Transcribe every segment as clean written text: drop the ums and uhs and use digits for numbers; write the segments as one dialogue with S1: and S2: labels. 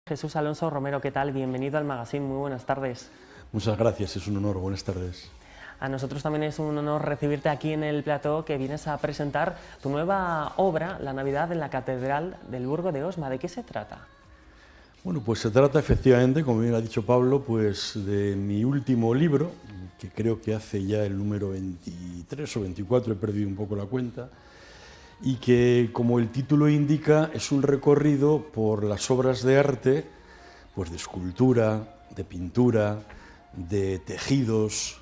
S1: Jesús Alonso Romero, ¿qué tal? Bienvenido al Magazine, muy buenas tardes.
S2: Muchas gracias, es un honor, buenas tardes.
S1: A nosotros también es un honor recibirte aquí en el plató, que vienes a presentar tu nueva obra, La Navidad en la Catedral del Burgo de Osma. ¿De qué se trata?
S2: Bueno, pues se trata efectivamente, como bien ha dicho Pablo, pues de mi último libro, que creo que hace ya el número 23 o 24, he perdido un poco la cuenta, y que, como el título indica, es un recorrido por las obras de arte, pues de escultura, de pintura, de tejidos,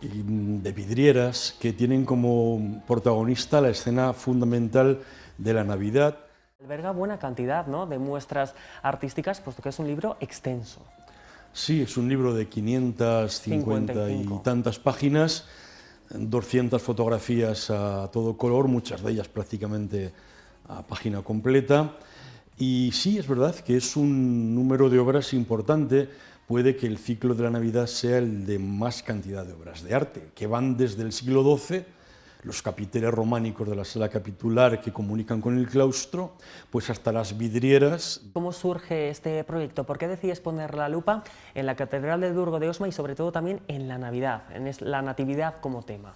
S2: y de vidrieras, que tienen como protagonista la escena fundamental de la Navidad.
S1: Alberga buena cantidad, ¿no?, de muestras artísticas, puesto que es un libro extenso.
S2: Sí, es un libro de 550 y
S1: 55.
S2: tantas páginas, 200 fotografías a todo color, muchas de ellas prácticamente a página completa. Y sí, es verdad que es un número de obras importante. Puede que el ciclo de la Navidad sea el de más cantidad de obras de arte, que van desde el siglo XII, los capiteles románicos de la sala capitular que comunican con el claustro, pues hasta las vidrieras.
S1: ¿Cómo surge este proyecto? ¿Por qué decides poner la lupa en la Catedral del Burgo de Osma y sobre todo también en la Navidad, en la Natividad como tema?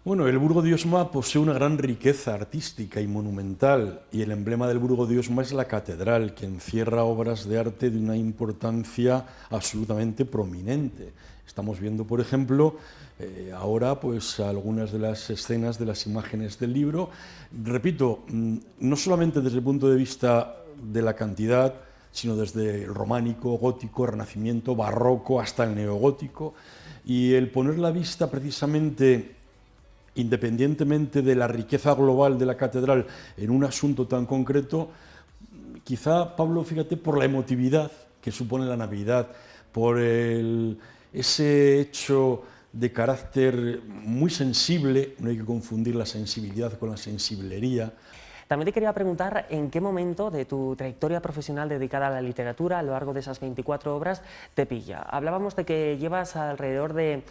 S2: Bueno, el Burgo de Osma posee una gran riqueza artística y monumental, y el emblema del Burgo de Osma es la catedral, que encierra obras de arte de una importancia absolutamente prominente. Estamos viendo, por ejemplo, ahora pues algunas de las escenas de las imágenes del libro. Repito, no solamente desde el punto de vista de la cantidad, sino desde el románico, gótico, renacimiento, barroco, hasta el neogótico, y el poner la vista precisamente, independientemente de la riqueza global de la catedral, en un asunto tan concreto, quizá, Pablo, fíjate, por la emotividad que supone la Navidad, por ese hecho de carácter muy sensible, no hay que confundir la sensibilidad con la sensiblería.
S1: También te quería preguntar en qué momento de tu trayectoria profesional dedicada a la literatura, a lo largo de esas 24 obras, te pilla. Hablábamos de que llevas alrededor de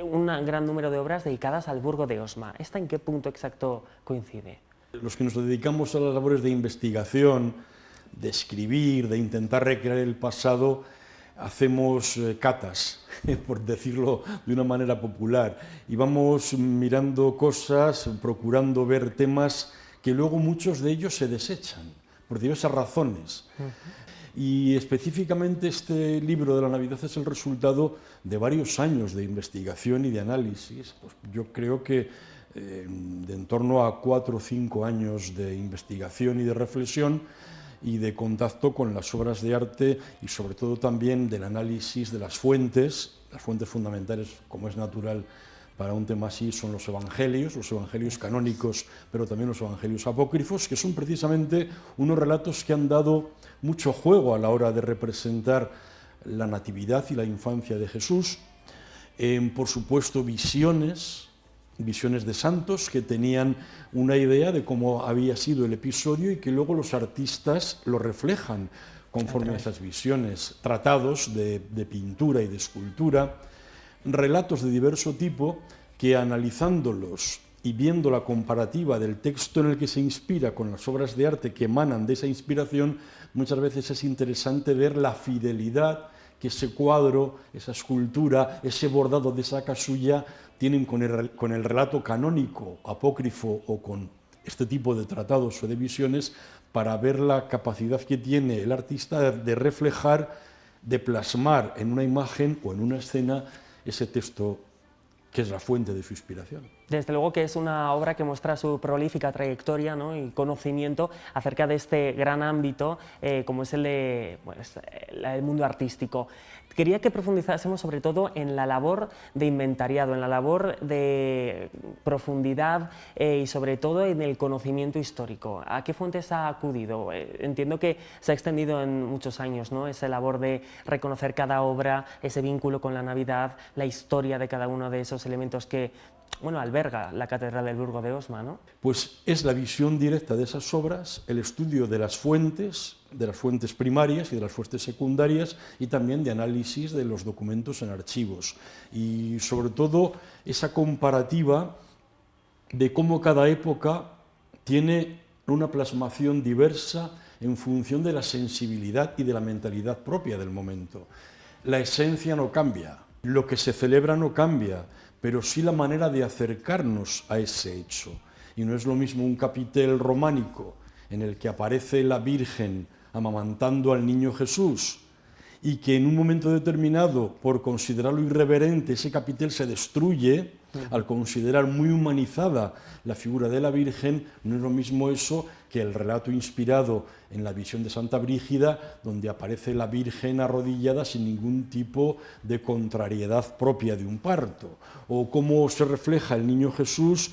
S1: un gran número de obras dedicadas al Burgo de Osma. ¿Esta en qué punto exacto coincide?
S2: Los que nos dedicamos a las labores de investigación, de escribir, de intentar recrear el pasado, hacemos catas, por decirlo de una manera popular, y vamos mirando cosas, procurando ver temas que luego muchos de ellos se desechan, por diversas razones. Y específicamente este libro de la Navidad es el resultado de varios años de investigación y de análisis. Pues yo creo que de en torno a 4 o 5 años de investigación y de reflexión y de contacto con las obras de arte, y sobre todo también del análisis de las fuentes fundamentales, como es natural para un tema así, son los evangelios canónicos, pero también los evangelios apócrifos, que son precisamente unos relatos que han dado mucho juego a la hora de representar la natividad y la infancia de Jesús. Por supuesto, visiones de santos que tenían una idea de cómo había sido el episodio y que luego los artistas lo reflejan conforme a esas visiones. Tratados de pintura y de escultura, relatos de diverso tipo que, analizándolos y viendo la comparativa del texto en el que se inspira con las obras de arte que emanan de esa inspiración, muchas veces es interesante ver la fidelidad que ese cuadro, esa escultura, ese bordado de esa casulla tienen con el relato canónico, apócrifo o con este tipo de tratados o de visiones, para ver la capacidad que tiene el artista de reflejar, de plasmar en una imagen o en una escena ese texto que es la fuente de su inspiración.
S1: Desde luego que es una obra que muestra su prolífica trayectoria, ¿no?, y conocimiento acerca de este gran ámbito como es el del mundo artístico. Quería que profundizásemos sobre todo en la labor de inventariado, en la labor de profundidad y sobre todo en el conocimiento histórico. ¿A qué fuentes ha acudido? Entiendo que se ha extendido en muchos años, ¿no?, esa labor de reconocer cada obra, ese vínculo con la Navidad, la historia de cada uno de esos elementos que, bueno, alberga la Catedral del Burgo de Osma, ¿no?
S2: Pues es la visión directa de esas obras, el estudio de las fuentes primarias y de las fuentes secundarias, y también de análisis de los documentos en archivos. Y sobre todo esa comparativa de cómo cada época tiene una plasmación diversa en función de la sensibilidad y de la mentalidad propia del momento. La esencia no cambia, lo que se celebra no cambia, pero sí la manera de acercarnos a ese hecho. Y no es lo mismo un capitel románico en el que aparece la Virgen amamantando al niño Jesús y que en un momento determinado, por considerarlo irreverente, ese capitel se destruye, al considerar muy humanizada la figura de la Virgen. No es lo mismo eso que el relato inspirado en la visión de Santa Brígida, donde aparece la Virgen arrodillada sin ningún tipo de contrariedad propia de un parto, o cómo se refleja el niño Jesús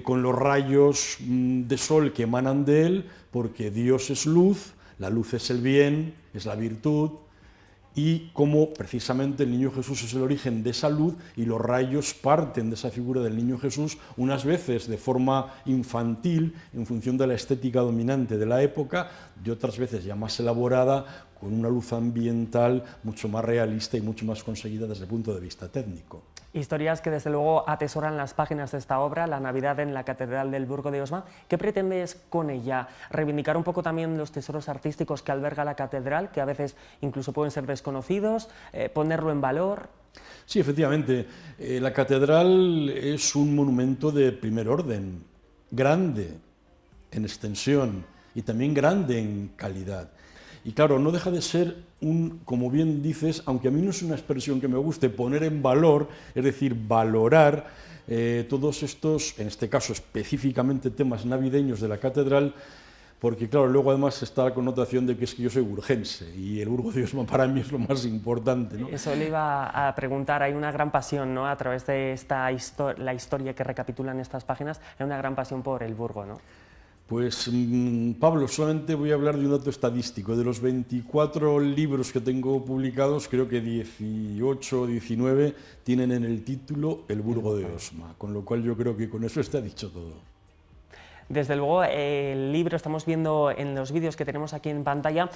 S2: con los rayos de sol que emanan de él, porque Dios es luz, la luz es el bien, es la virtud, y cómo precisamente el niño Jesús es el origen de esa luz y los rayos parten de esa figura del niño Jesús, unas veces de forma infantil, en función de la estética dominante de la época, y otras veces ya más elaborada, con una luz ambiental mucho más realista y mucho más conseguida desde el punto de vista técnico.
S1: Historias que desde luego atesoran las páginas de esta obra, La Navidad en la Catedral del Burgo de Osma. ¿Qué pretendes con ella? ¿Reivindicar un poco también los tesoros artísticos que alberga la catedral, que a veces incluso pueden ser desconocidos, ponerlo en valor?
S2: Sí, efectivamente, la catedral es un monumento de primer orden, grande en extensión y también grande en calidad. Y claro, no deja de ser como bien dices, aunque a mí no es una expresión que me guste, poner en valor, es decir, valorar todos estos, en este caso específicamente temas navideños de la catedral, porque claro, luego además está la connotación de que es que yo soy burgense y el Burgo de Osma para mí es lo más importante, ¿no?
S1: Eso le iba a preguntar, hay una gran pasión, ¿no?, a través de la historia que recapitulan estas páginas, hay una gran pasión por el Burgo, ¿no?
S2: Pues Pablo, solamente voy a hablar de un dato estadístico. De los 24 libros que tengo publicados, creo que 18 o 19 tienen en el título El Burgo de Osma, con lo cual yo creo que con eso está dicho todo.
S1: Desde luego, el libro, estamos viendo en los vídeos que tenemos aquí en pantalla,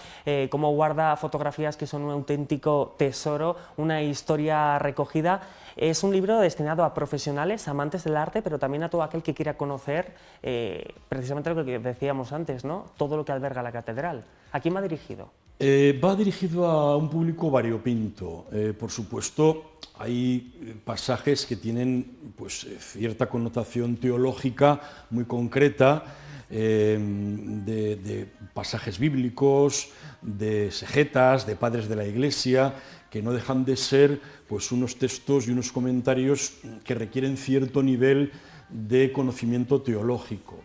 S1: cómo guarda fotografías que son un auténtico tesoro, una historia recogida. Es un libro destinado a profesionales, amantes del arte, pero también a todo aquel que quiera conocer precisamente lo que decíamos antes, ¿no?, todo lo que alberga la catedral. ¿A quién va dirigido?
S2: Va dirigido a un público variopinto. Por supuesto, hay pasajes que tienen pues, cierta connotación teológica muy concreta, de pasajes bíblicos, de exegetas, de padres de la Iglesia, que no dejan de ser pues, unos textos y unos comentarios que requieren cierto nivel de conocimiento teológico.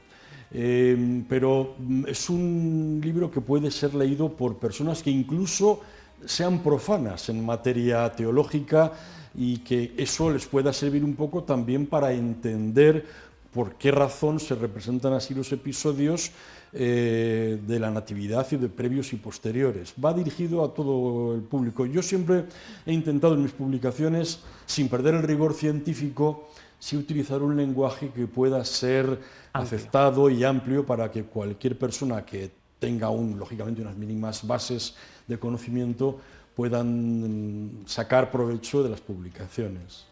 S2: Pero es un libro que puede ser leído por personas que incluso sean profanas en materia teológica y que eso les pueda servir un poco también para entender por qué razón se representan así los episodios de la Natividad y de previos y posteriores. Va dirigido a todo el público. Yo siempre he intentado en mis publicaciones, sin perder el rigor científico, sí utilizar un lenguaje que pueda ser aceptado y amplio para que cualquier persona que tenga lógicamente unas mínimas bases de conocimiento puedan sacar provecho de las publicaciones.